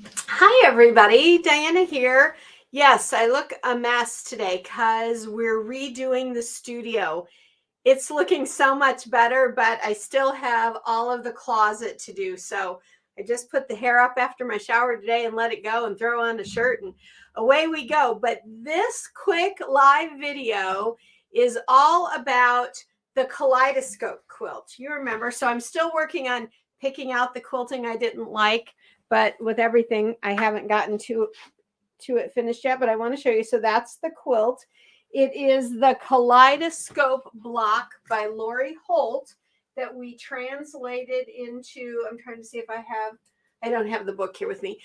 Hi, everybody. Diana here. Yes, I look a mess today because we're redoing the studio. It's looking so much better, but I still have all of the closet to do. So I just put the hair up after my shower today and let it go and throw on a shirt and away we go. But this quick live video is all about the Kaleidoscope quilt. You remember, so I'm still working on picking out the quilting I didn't like, but with everything, I haven't gotten to it finished yet, but I want to show you. So that's the quilt. It is the Kaleidoscope block by Lori Holt that we translated into. I'm trying to see if I don't have the book here with me.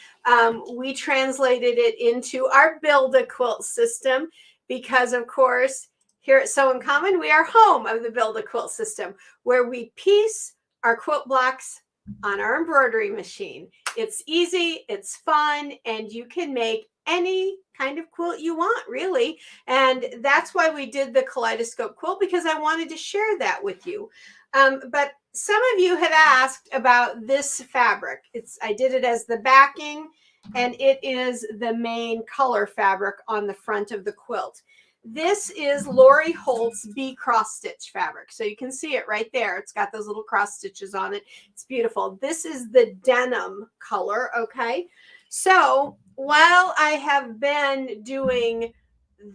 We translated it into our Build a Quilt system because, of course, here at Sew in Common, we are home of the Build a Quilt system where we piece our quilt blocks on our embroidery machine. It's easy, it's fun, and you can make any kind of quilt you want, really. And that's why we did the Kaleidoscope quilt, because I wanted to share that with you. But some of you had asked about this fabric. I did it as the backing, and it is the main color fabric on the front of the quilt. This is Lori Holt's bee cross stitch fabric. So you can see it right there. It's got those little cross stitches on it. It's beautiful. This is the denim color, okay? So while I have been doing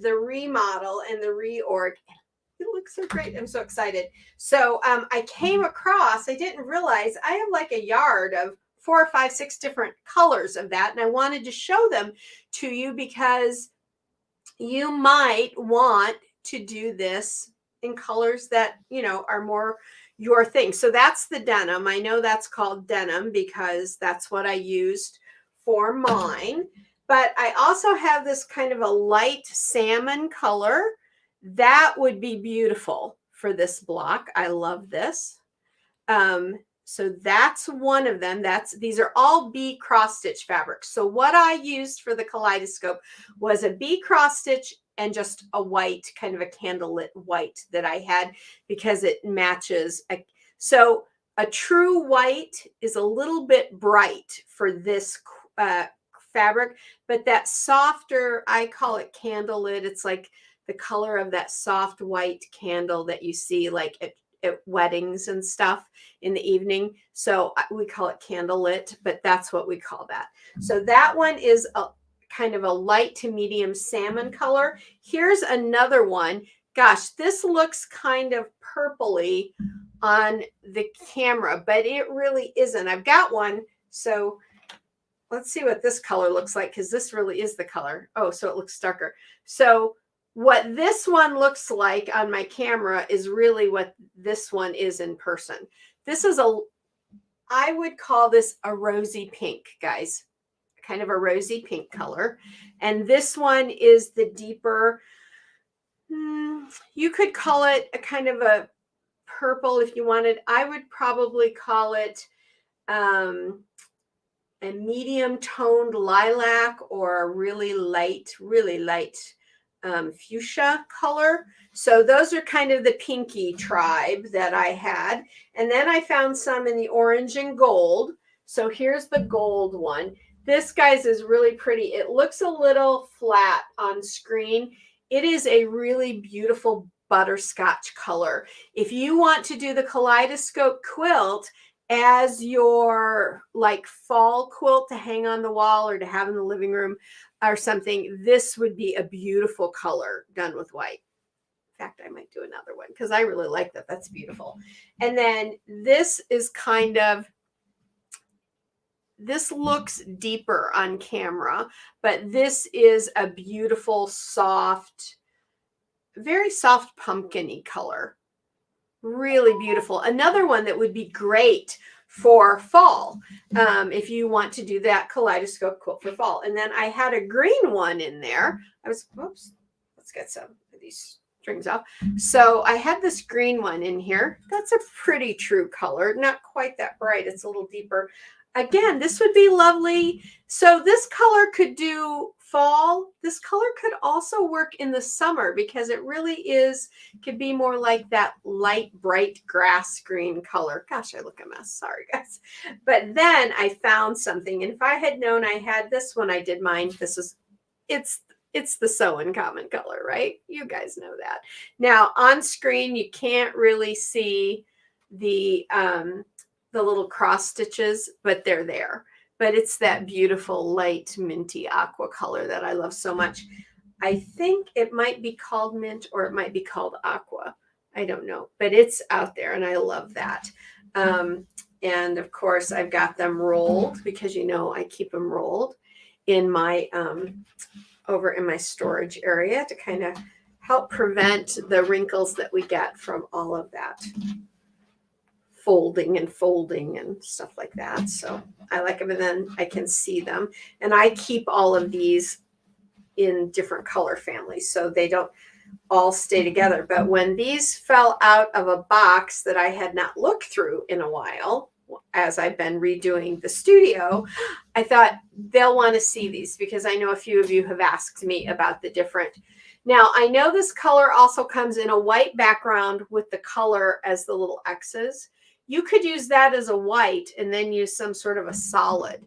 the remodel and the reorg, it looks so great. I'm so excited. So I came across, I didn't realize I have like a yard of 4 or 5, 6 different colors of that. And I wanted to show them to you because you might want to do this in colors that, are more your thing. So that's the denim. I know that's called denim because that's what I used for mine. But I also have this kind of a light salmon color. That would be beautiful for this block. I love this. So that's one of them. These are all bee cross stitch fabrics. So what I used for the Kaleidoscope was a bee cross stitch and just a white, kind of a candlelit white that I had because it matches. So a true white is a little bit bright for this fabric, but that softer, I call it candlelit. It's like the color of that soft white candle that you see like at weddings and stuff in the evening. So we call it candlelit, but that's what we call that. So that one is a kind of a light to medium salmon color. Here's another one. Gosh, this looks kind of purpley on the camera, but it really isn't. I've got one. So let's see what this color looks like, because this really is the color. Oh, so it looks darker. So what this one looks like on my camera is really what this one is in person. This is I would call this a rosy pink, guys, kind of a rosy pink color. And this one is the deeper, you could call it a kind of a purple if you wanted. I would probably call it a medium toned lilac or a really light fuchsia color. So those are kind of the pinky tribe that I had. And then I found some in the orange and gold. So here's the gold one. This, guys, is really pretty. It looks a little flat on screen. It is a really beautiful butterscotch color. If you want to do the Kaleidoscope quilt as your like fall quilt to hang on the wall or to have in the living room or something, this would be a beautiful color done with white. In fact, I might do another one because I really like that. That's beautiful. And then this is this looks deeper on camera, but this is a beautiful, soft, very soft pumpkin-y color. Really beautiful. Another one that would be great for fall, if you want to do that Kaleidoscope quilt for fall. And then I had a green one in there. Let's get some of these strings off. So I had this green one in here. That's a pretty true color, not quite that bright. It's a little deeper. Again, this would be lovely. So this color could do fall, this color could also work in the summer because it really could be more like that light, bright grass green color. Gosh, I look a mess. Sorry, guys. But then I found something, and if I had known I had this when I did mine, it's the So Uncommon color, right? You guys know that. Now on screen, you can't really see the little cross stitches, but they're there. But it's that beautiful light minty aqua color that I love so much. I think it might be called mint or it might be called aqua. I don't know, but it's out there and I love that. And of course I've got them rolled because I keep them rolled in my over in my storage area to kind of help prevent the wrinkles that we get from all of that folding and stuff like that. So I like them, and then I can see them. And I keep all of these in different color families so they don't all stay together. But when these fell out of a box that I had not looked through in a while, as I've been redoing the studio, I thought they'll want to see these because I know a few of you have asked me about the different. Now, I know this color also comes in a white background with the color as the little X's. You could use that as a white and then use some sort of a solid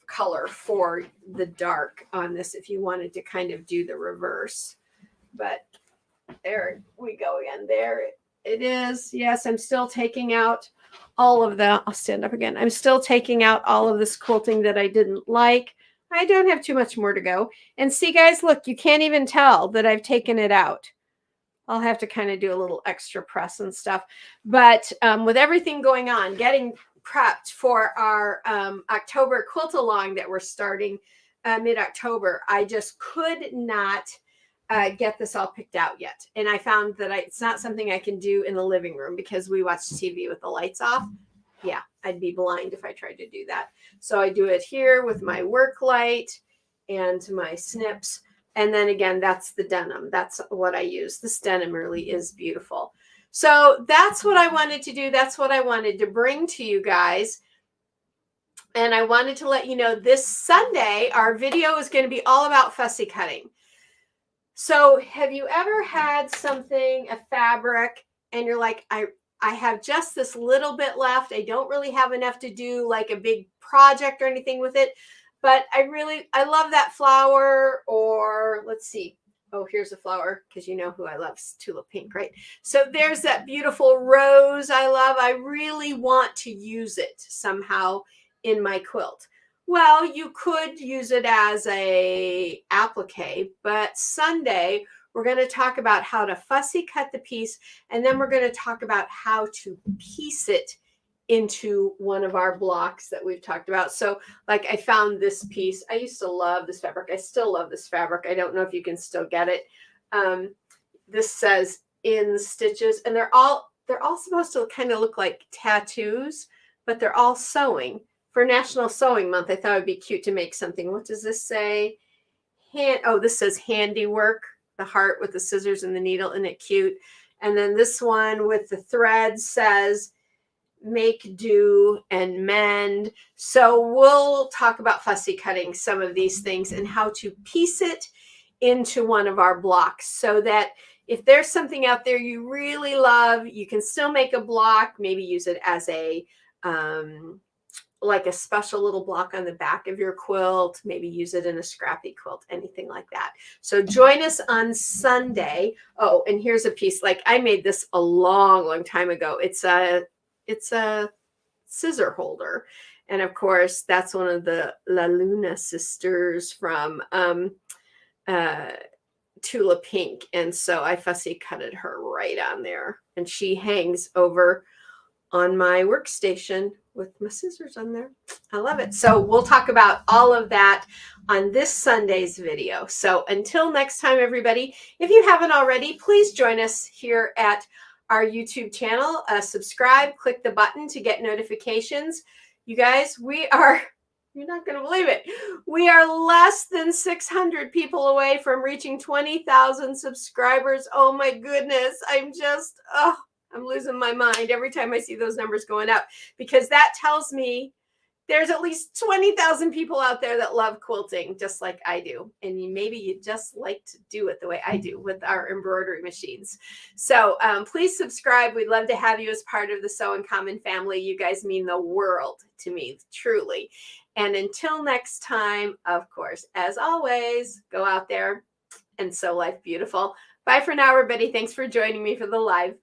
color for the dark on this if you wanted to kind of do the reverse. But there we go again. There it is. Yes, I'm still taking out all of the, I'll stand up again. I'm still taking out all of this quilting that I didn't like. I don't have too much more to go. And see, guys, look, you can't even tell that I've taken it out. I'll have to kind of do a little extra press and stuff. But with everything going on, getting prepped for our October quilt along that we're starting mid-October, I just could not get this all picked out yet. And I found that it's not something I can do in the living room because we watch TV with the lights off. Yeah, I'd be blind if I tried to do that. So I do it here with my work light and my snips. And then again, that's the denim. That's what I use. This denim really is beautiful. So that's what I wanted to do. That's what I wanted to bring to you guys. And I wanted to let you know this Sunday, our video is going to be all about fussy cutting. So have you ever had something, a fabric, and you're like, I have just this little bit left. I don't really have enough to do like a big project or anything with it. But I love that flower, or let's see. Oh, here's a flower because you know who I love, tulip pink, right? So there's that beautiful rose I love. I really want to use it somehow in my quilt. Well, you could use it as a applique, but Sunday we're going to talk about how to fussy cut the piece, and then we're going to talk about how to piece it into one of our blocks that we've talked about. So like I found this piece. I used to love this fabric. I still love this fabric. I don't know if you can still get it. This says in stitches, and they're all supposed to kind of look like tattoos, but they're all sewing. For National Sewing Month, I thought it would be cute to make something. What does this say? This says handiwork, the heart with the scissors and the needle. Isn't it cute? And then this one with the thread says make do and mend. So we'll talk about fussy cutting some of these things and how to piece it into one of our blocks so that if there's something out there you really love, you can still make a block, maybe use it as a like a special little block on the back of your quilt, maybe use it in a scrappy quilt, anything like that. So join us on Sunday. Oh, and here's a piece. Like I made this a long time ago. It's a scissor holder. And of course, that's one of the La Luna sisters from Tula Pink. And so I fussy cutted her right on there. And she hangs over on my workstation with my scissors on there. I love it. So we'll talk about all of that on this Sunday's video. So until next time, everybody, if you haven't already, please join us here at our YouTube channel. Subscribe, click the button to get notifications. You guys, you're not going to believe it. We are less than 600 people away from reaching 20,000 subscribers. Oh my goodness. I'm losing my mind every time I see those numbers going up, because that tells me there's at least 20,000 people out there that love quilting just like I do. And maybe you just like to do it the way I do with our embroidery machines. So please subscribe. We'd love to have you as part of the Sew in Common family. You guys mean the world to me, truly. And until next time, of course, as always, go out there and sew life beautiful. Bye for now, everybody. Thanks for joining me for the live.